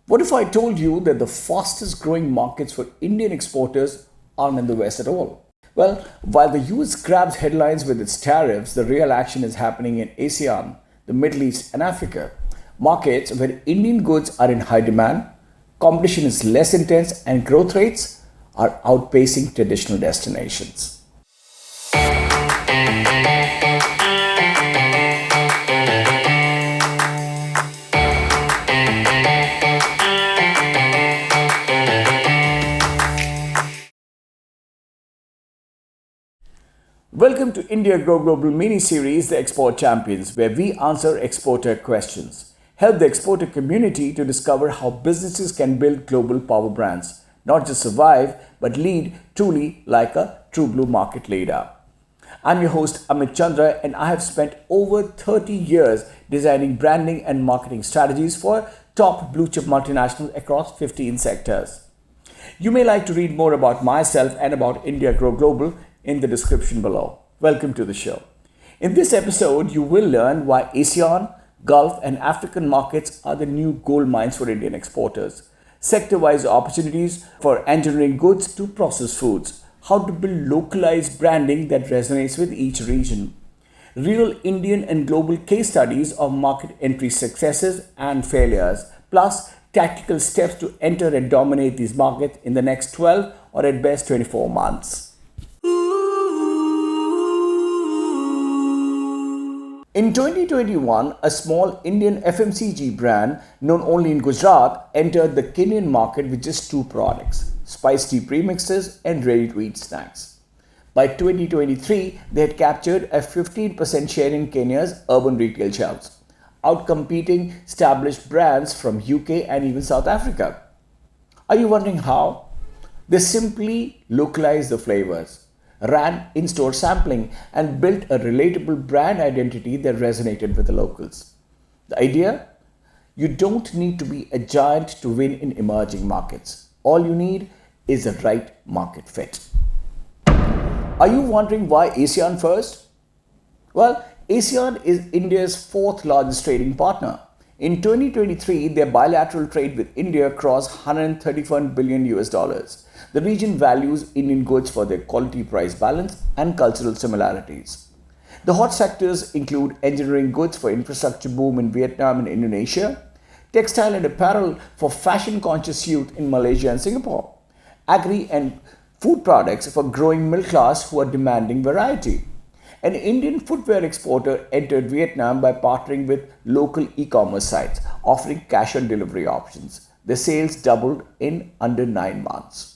What if I told you that the fastest growing markets for Indian exporters aren't in the West at all? Well, while the US grabs headlines with its tariffs, the real action is happening in ASEAN, the Middle East, and Africa. Markets where Indian goods are in high demand, competition is less intense, and growth rates are outpacing traditional destinations. Welcome to India Grow Global mini series, The Export Champions, where we answer exporter questions. Help the exporter community to discover how businesses can build global power brands, not just survive, but lead truly like a true blue market leader. I'm your host Amit Chandraa, and I have spent over 30 years designing branding and marketing strategies for top blue chip multinationals across 15 sectors. You may like to read more about myself and about India Grow Global in the description below. Welcome to the show. In this episode, you will learn why ASEAN, Gulf, and African markets are the new gold mines for Indian exporters, sector-wise opportunities for engineering goods to processed foods, how to build localized branding that resonates with each region, real Indian and global case studies of market entry successes and failures, plus tactical steps to enter and dominate these markets in the next 12 or at best 24 months. In 2021, a small Indian FMCG brand known only in Gujarat entered the Kenyan market with just two products, spice tea premixes and ready-to-eat snacks. By 2023, they had captured a 15% share in Kenya's urban retail shelves, outcompeting established brands from UK and even South Africa. Are you wondering how? They simply localized the flavors, ran in-store sampling, and built a relatable brand identity that resonated with the locals. The idea? You don't need to be a giant to win in emerging markets. All you need is the right market fit. Are you wondering why ASEAN First? Well, ASEAN is India's fourth largest trading partner. In 2023, their bilateral trade with India crossed $131 billion US dollars. The region values Indian goods for their quality-price balance and cultural similarities. The hot sectors include engineering goods for infrastructure boom in Vietnam and Indonesia, textile and apparel for fashion-conscious youth in Malaysia and Singapore, agri and food products for growing middle class who are demanding variety. An Indian footwear exporter entered Vietnam by partnering with local e-commerce sites, offering cash-on-delivery options. The sales doubled in under 9 months.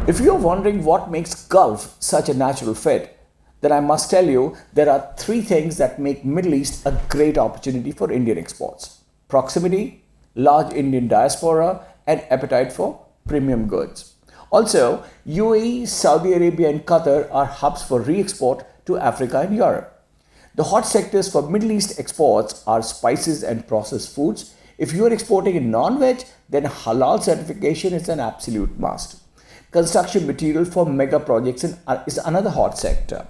If you're wondering what makes Gulf such a natural fit, then I must tell you there are 3 things that make Middle East a great opportunity for Indian exports: proximity, large Indian diaspora, and appetite for premium goods. Also, UAE, Saudi Arabia, and Qatar are hubs for re-export to Africa and Europe. The hot sectors for Middle East exports are spices and processed foods. If you are exporting in non-veg, then halal certification is an absolute must. Construction material for mega projects is another hot sector.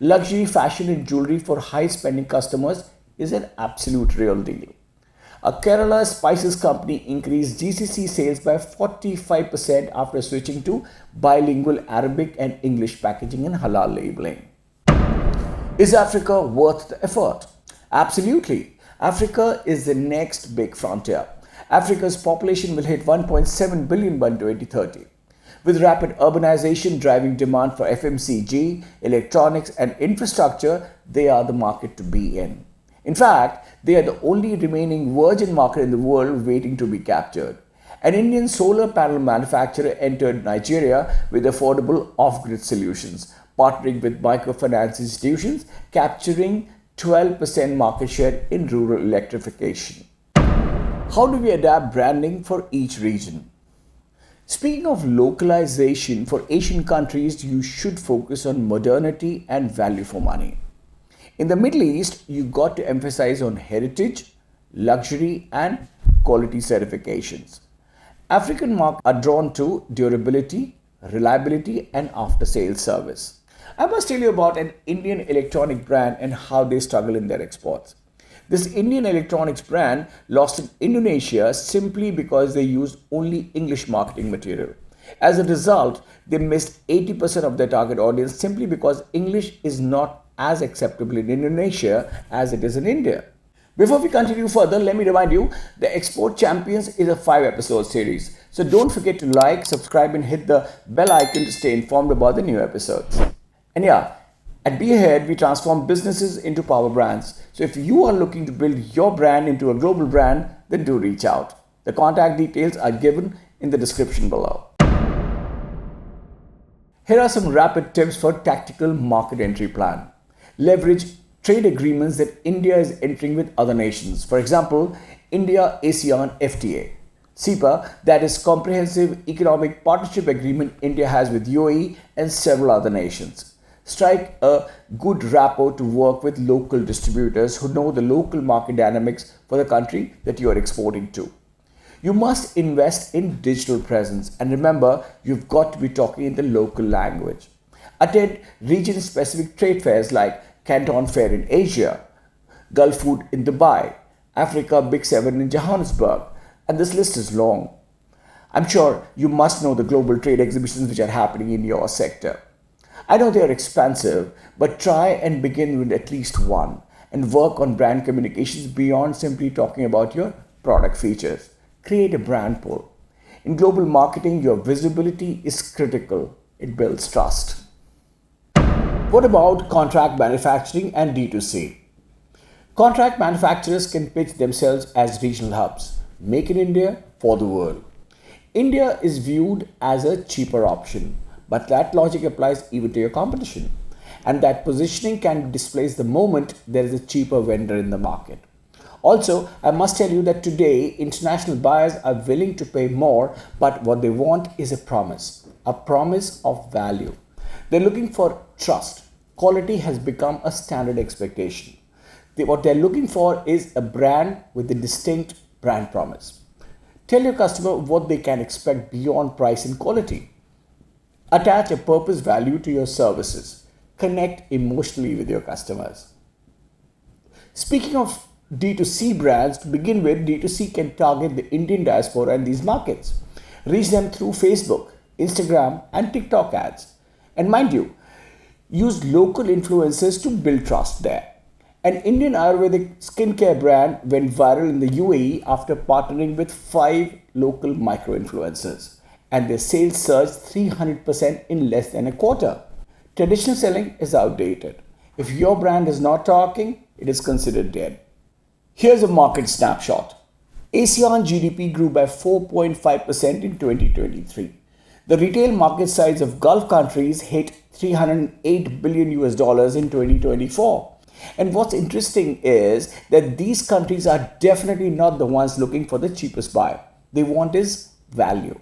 Luxury fashion and jewelry for high-spending customers is an absolute real deal. A Kerala spices company increased GCC sales by 45% after switching to bilingual Arabic and English packaging and halal labeling. Is Africa worth the effort? Absolutely. Africa is the next big frontier. Africa's population will hit 1.7 billion by 2030. With rapid urbanization driving demand for FMCG, electronics, and infrastructure, they are the market to be in. In fact, they are the only remaining virgin market in the world waiting to be captured. An Indian solar panel manufacturer entered Nigeria with affordable off-grid solutions, partnering with microfinance institutions, capturing 12% market share in rural electrification. How do we adapt branding for each region? Speaking of localization, for Asian countries, you should focus on modernity and value for money. In the Middle East, you got to emphasize on heritage, luxury, and quality certifications. African markets are drawn to durability, reliability, and after-sales service. I must tell you about an Indian electronic brand and how they struggle in their exports. This Indian electronics brand lost in Indonesia simply because they used only English marketing material. As a result, they missed 80% of their target audience simply because English is not as acceptable in Indonesia as it is in India. Before we continue further, let me remind you, the Export Champions is a 5-episode series. So don't forget to like, subscribe and hit the bell icon to stay informed about the new episodes. And yeah, at Be Ahead, we transform businesses into power brands. So if you are looking to build your brand into a global brand, then do reach out. The contact details are given in the description below. Here are some rapid tips for tactical market entry plan. Leverage trade agreements that India is entering with other nations. For example, India ASEAN FTA. CEPA, that is Comprehensive Economic Partnership Agreement India has with UAE and several other nations. Strike a good rapport to work with local distributors who know the local market dynamics for the country that you are exporting to. You must invest in digital presence, and remember, you've got to be talking in the local language. Attend region-specific trade fairs like Canton Fair in Asia, Gulf Food in Dubai, Africa Big 7 in Johannesburg, and this list is long. I'm sure you must know the global trade exhibitions which are happening in your sector. I know they are expensive, but try and begin with at least one and work on brand communications beyond simply talking about your product features. Create a brand pull. In global marketing, your visibility is critical. It builds trust. What about contract manufacturing and D2C? Contract manufacturers can pitch themselves as regional hubs. Make in India for the world. India is viewed as a cheaper option, but that logic applies even to your competition. And that positioning can displace the moment there is a cheaper vendor in the market. Also, I must tell you that today international buyers are willing to pay more, but what they want is a promise of value. They're looking for trust. Quality has become a standard expectation. What they're looking for is a brand with a distinct brand promise. Tell your customer what they can expect beyond price and quality. Attach a purpose value to your services. Connect emotionally with your customers. Speaking of D2C brands, to begin with, D2C can target the Indian diaspora in these markets. Reach them through Facebook, Instagram, and TikTok ads. And mind you, use local influencers to build trust there. An Indian Ayurvedic skincare brand went viral in the UAE after partnering with 5 local micro-influencers, and their sales surged 300% in less than a quarter. Traditional selling is outdated. If your brand is not talking, it is considered dead. Here's a market snapshot. ASEAN GDP grew by 4.5% in 2023. The retail market size of Gulf countries hit $308 billion in 2024. And what's interesting is that these countries are definitely not the ones looking for the cheapest buy. They want is value.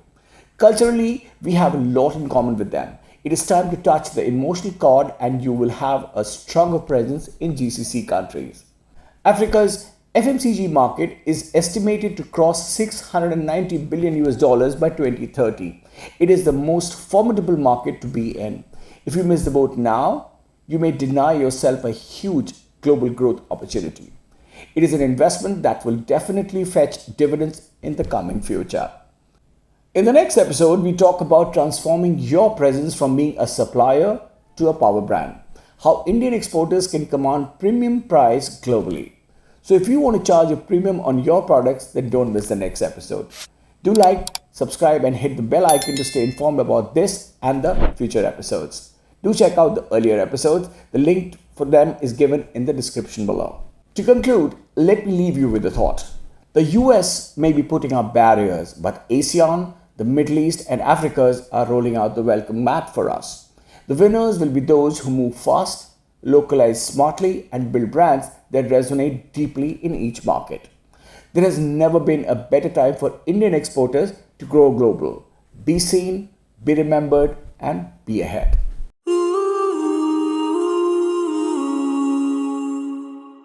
Culturally, we have a lot in common with them. It is time to touch the emotional chord and you will have a stronger presence in GCC countries. Africa's FMCG market is estimated to cross $690 billion by 2030. It is the most formidable market to be in. If you miss the boat now, you may deny yourself a huge global growth opportunity. It is an investment that will definitely fetch dividends in the coming future. In the next episode, we talk about transforming your presence from being a supplier to a power brand. How Indian exporters can command premium price globally. So if you want to charge a premium on your products, then don't miss the next episode. Do like, subscribe and hit the bell icon to stay informed about this and the future episodes. Do check out the earlier episodes. The link for them is given in the description below. To conclude, let me leave you with a thought. The US may be putting up barriers, but ASEAN, the Middle East and Africa are rolling out the welcome mat for us. The winners will be those who move fast, localize smartly and build brands that resonate deeply in each market. There has never been a better time for Indian exporters to grow global. Be seen, be remembered and be ahead.